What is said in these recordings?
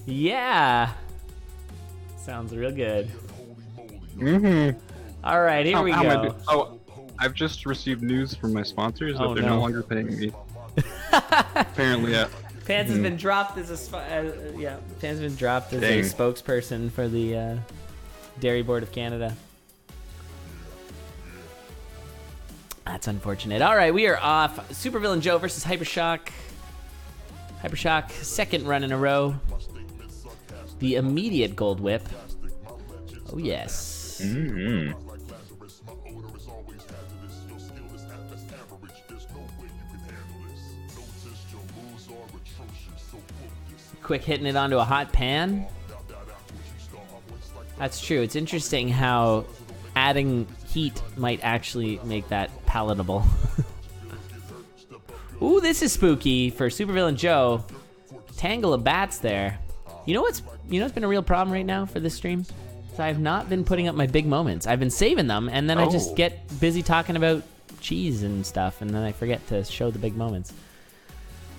Yeah. Sounds real good. Mm-hmm. All right, here we go. I've just received news from my sponsors that Oh, they're no. no longer paying me. Apparently, yeah. Pants has been dropped as a Pants has been dropped as a spokesperson for the Dairy Board of Canada. That's unfortunate. All right, we are off. SupervillainJoe versus Hypershock. Hypershock, second run in a row. The immediate gold whip. Oh yes. Mm-hmm. Quick hitting it onto a hot pan. That's true. It's interesting how adding heat might actually make that palatable. Ooh, this is spooky for SupervillainJoe. Tangle of bats there. You know what's been a real problem right now for this stream? So I've not been putting up my big moments. I've been saving them, and then I just get busy talking about cheese and stuff, and then I forget to show the big moments.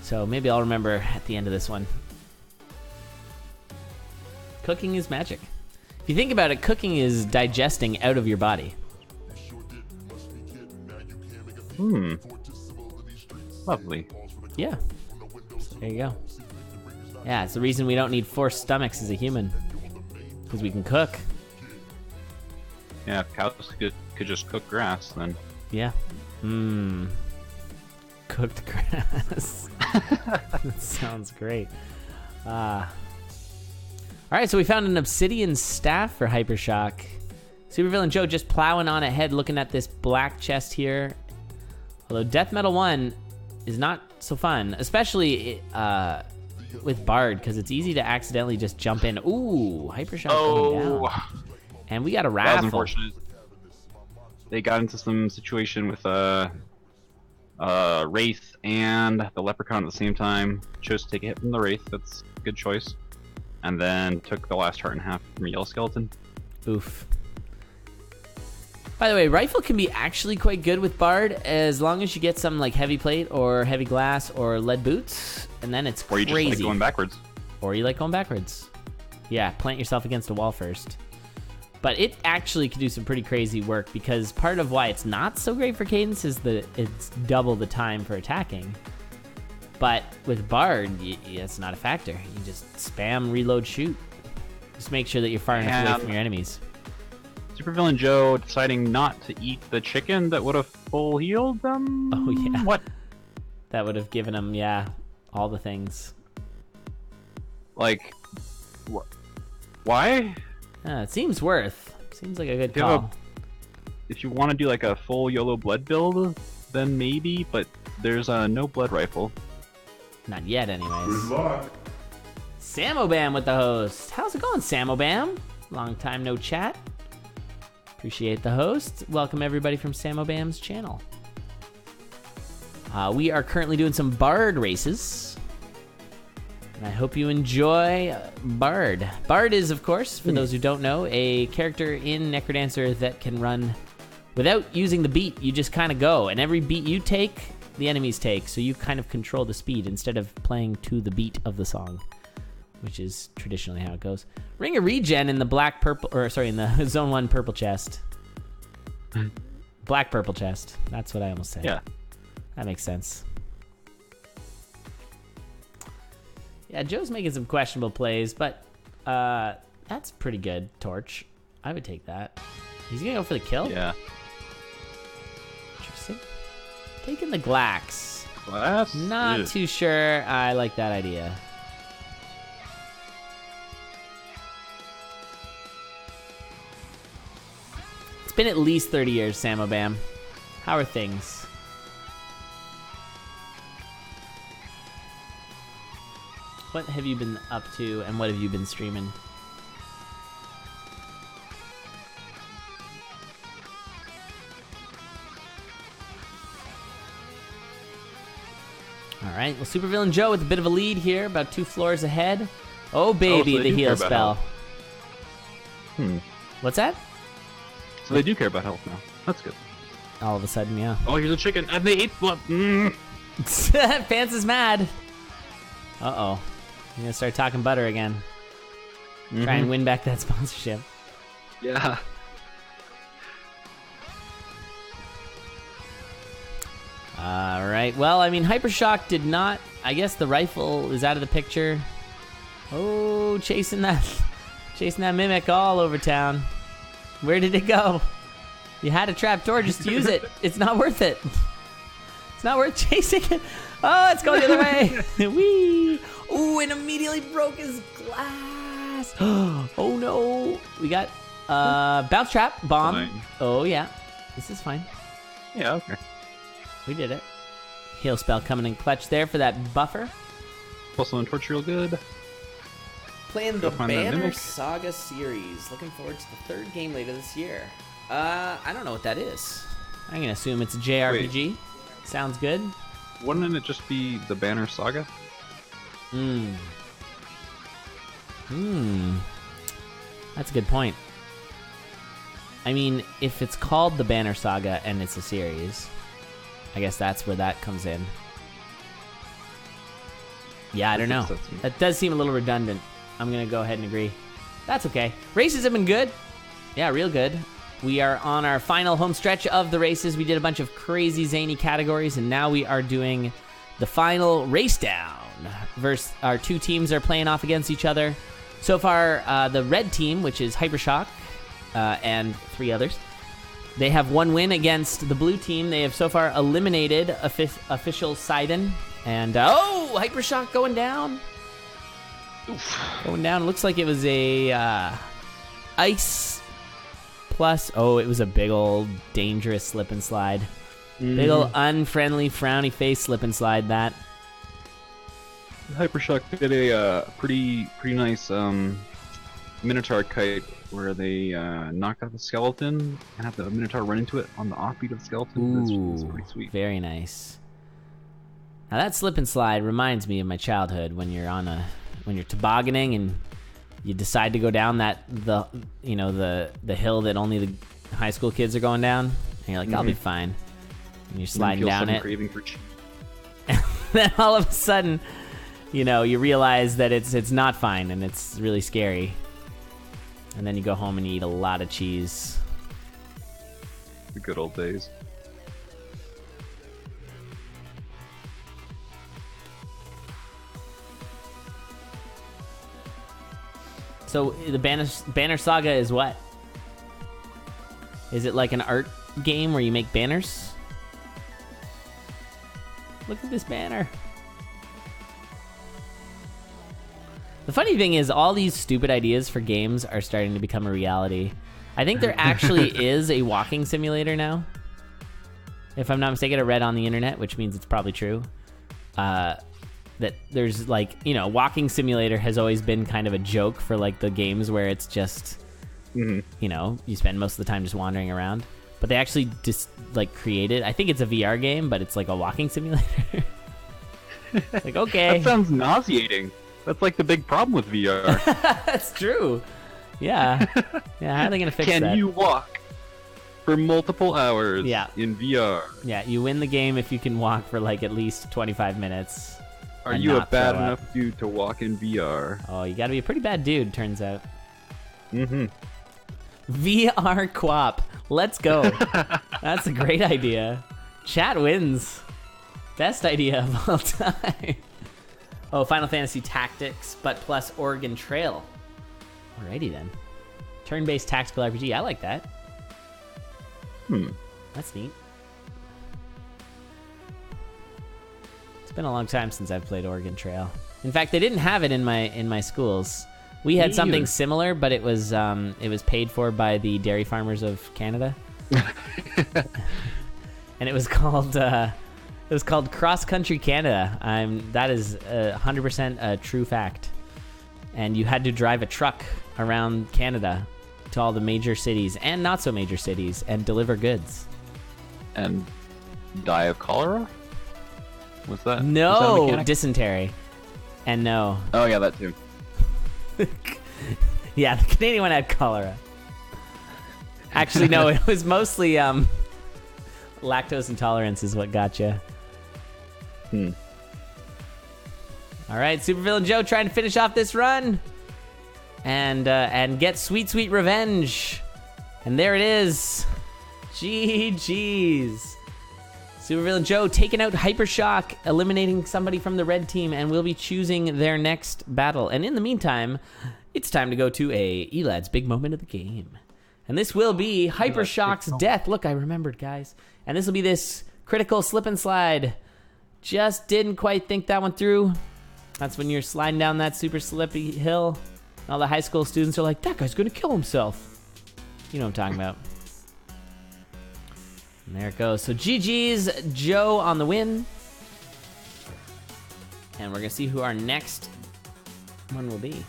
So maybe I'll remember at the end of this one. Cooking is magic. If you think about it, cooking is digesting out of your body. Lovely. Yeah. There you go. Yeah, it's the reason we don't need 4 stomachs as a human. Because we can cook. Yeah, if cows could just cook grass, then... Yeah. Cooked grass. That sounds great. Alright, so we found an obsidian staff for Hypershock. SupervillainJoe just plowing on ahead, looking at this black chest here. Although Death Metal 1 is not so fun, especially with Bard, because it's easy to accidentally just jump in. Ooh, Hypershock going down. And we got a raffle. That was unfortunate. They got into some situation with Wraith and the Leprechaun at the same time. Chose to take a hit from the Wraith. That's a good choice. And then took the last heart in half from a Yellow Skeleton. Oof. By the way, rifle can be actually quite good with Bard as long as you get some like heavy plate or heavy glass or lead boots, and then it's crazy. Or you just like going backwards. Or you like going backwards. Yeah, plant yourself against a wall first. But it actually can do some pretty crazy work because part of why it's not so great for cadence is that it's double the time for attacking. But with Bard, it's not a factor. You just spam, reload, shoot. Just make sure that you're far enough away from your enemies. SupervillainJoe deciding not to eat the chicken that would have full healed them? Oh, yeah. What? That would have given him, yeah, all the things. Like, why? It seems worth. Seems like a good call. If you want to do like a full YOLO blood build, then maybe, but there's no blood rifle. Not yet, anyways. Samobam with the host. How's it going, Samobam? Long time no chat. Appreciate the host. Welcome everybody from Samobam's channel. We are currently doing some Bard races. And I hope you enjoy Bard. Bard is, of course, for those who don't know, a character in Necrodancer that can run without using the beat. You just kind of go, and every beat you take, the enemies take, so you kind of control the speed instead of playing to the beat of the song, which is traditionally how it goes. Ring a regen in the in the Zone 1 purple chest. Black purple chest. That's what I almost said. Yeah. That makes sense. Yeah, Joe's making some questionable plays, but that's pretty good, Torch. I would take that. He's gonna go for the kill? Yeah. Interesting. Taking the Glax. Glass? Not too sure I like that idea. It's been at least 30 years, Samobam. How are things? What have you been up to, and what have you been streaming? All right, well, SupervillainJoe with a bit of a lead here, about 2 floors ahead. Oh, baby, so the heal spell. What's that? So they do care about health now. That's good. All of a sudden, yeah. Oh, here's a chicken, and they ate blood. Pants is mad. Uh-oh. I'm gonna start talking butter again. Mm-hmm. Try and win back that sponsorship. Yeah. All right. Well, I mean, Hypershock did not. I guess the rifle is out of the picture. Oh, chasing that mimic all over town. Where did it go? You had a trapdoor. Just use it. It's not worth it. It's not worth chasing it. Oh, it's going the other way. Whee! Ooh, and immediately broke his glass. Oh no. We got bounce trap bomb. Fine. Oh yeah. This is fine. Yeah, okay. We did it. Heal spell coming in clutch there for that buffer. Plus one torch real good. Playing Go the find that Banner mimic. Saga series. Looking forward to the third game later this year. I don't know what that is. I'm gonna assume it's a JRPG. Sounds good. Wouldn't it just be the Banner Saga? That's a good point. I mean, if it's called the Banner Saga and it's a series, I guess that's where that comes in. Yeah, I don't know. That does seem a little redundant. I'm gonna go ahead and agree. That's okay. Races have been good. Yeah, real good. We are on our final home stretch of the races. We did a bunch of crazy zany categories, and now we are doing the final race down. Our two teams are playing off against each other. So far, the red team, which is Hypershock, and 3 others, they have 1 win against the blue team. They have so far eliminated official Sidon. And, Hypershock going down. Oof. Going down. Looks like it was a ice plus. Oh, it was a big old dangerous slip and slide. Big old unfriendly, frowny face slip and slide that. Hypershock did a pretty nice Minotaur kite where they knocked out the skeleton and had the Minotaur run into it on the offbeat of the skeleton. It's pretty sweet. Very nice. Now that slip and slide reminds me of my childhood when you're tobogganing and you decide to go down the hill that only the high school kids are going down, and you're like, I'll be fine. And you're sliding down it. Craving for Then all of a sudden, you realize that it's not fine and it's really scary. And then you go home and you eat a lot of cheese. The good old days. So the Banner Saga is what? Is it like an art game where you make banners? Look at this banner. The funny thing is, all these stupid ideas for games are starting to become a reality. I think there actually is a walking simulator now. If I'm not mistaken, I read on the internet, which means it's probably true. That there's walking simulator has always been kind of a joke for the games where it's just, you spend most of the time just wandering around. But they actually just created, I think it's a VR game, but it's like a walking simulator. Okay. That sounds nauseating. That's the big problem with VR. That's true. Yeah. Yeah, how are they going to fix that? Can you walk for multiple hours in VR? Yeah, you win the game if you can walk for at least 25 minutes. Are you a bad enough dude to walk in VR? Oh, you got to be a pretty bad dude, turns out. Mm-hmm. VR Quap. Let's go. That's a great idea. Chat wins. Best idea of all time. Oh, Final Fantasy Tactics, but plus Oregon Trail. Alrighty then. Turn-based tactical RPG. I like that. That's neat. It's been a long time since I've played Oregon Trail. In fact, they didn't have it in my schools. We had something similar, but it was paid for by the dairy farmers of Canada. And it was called Cross Country Canada. That is 100% a true fact. And you had to drive a truck around Canada to all the major cities and not so major cities and deliver goods. And die of cholera? What's that? No, dysentery. And no. Oh yeah, that too. Yeah, the Canadian one had cholera. Actually, no, it was mostly lactose intolerance is what got you. All All right, Supervillain Joe trying to finish off this run. And get sweet, sweet revenge. And there it is. GG's. Supervillain Joe taking out Hypershock, eliminating somebody from the red team, and will be choosing their next battle. And in the meantime, it's time to go to Elad's big moment of the game. And this will be Hypershock's death. Look, I remembered, guys. And this will be this critical slip and slide. Just didn't quite think that one through. That's when you're sliding down that super slippy hill. And all the high school students are like, that guy's going to kill himself. You know what I'm talking about. And there it goes. So GG's, Joe on the win. And we're going to see who our next one will be.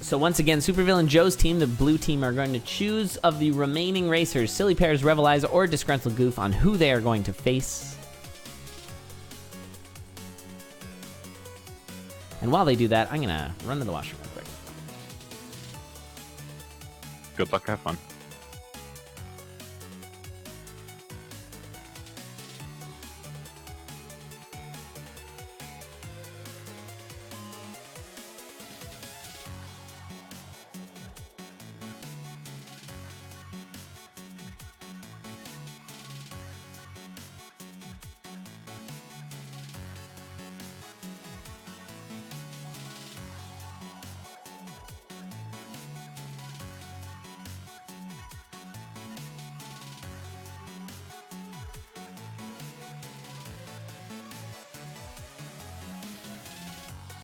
So once again, Supervillain Joe's team, the blue team, are going to choose of the remaining racers, Silly Pears, Revelize, or Disgruntled Goof, on who they are going to face. And while they do that, I'm going to run to the washroom real quick. Good luck, have fun.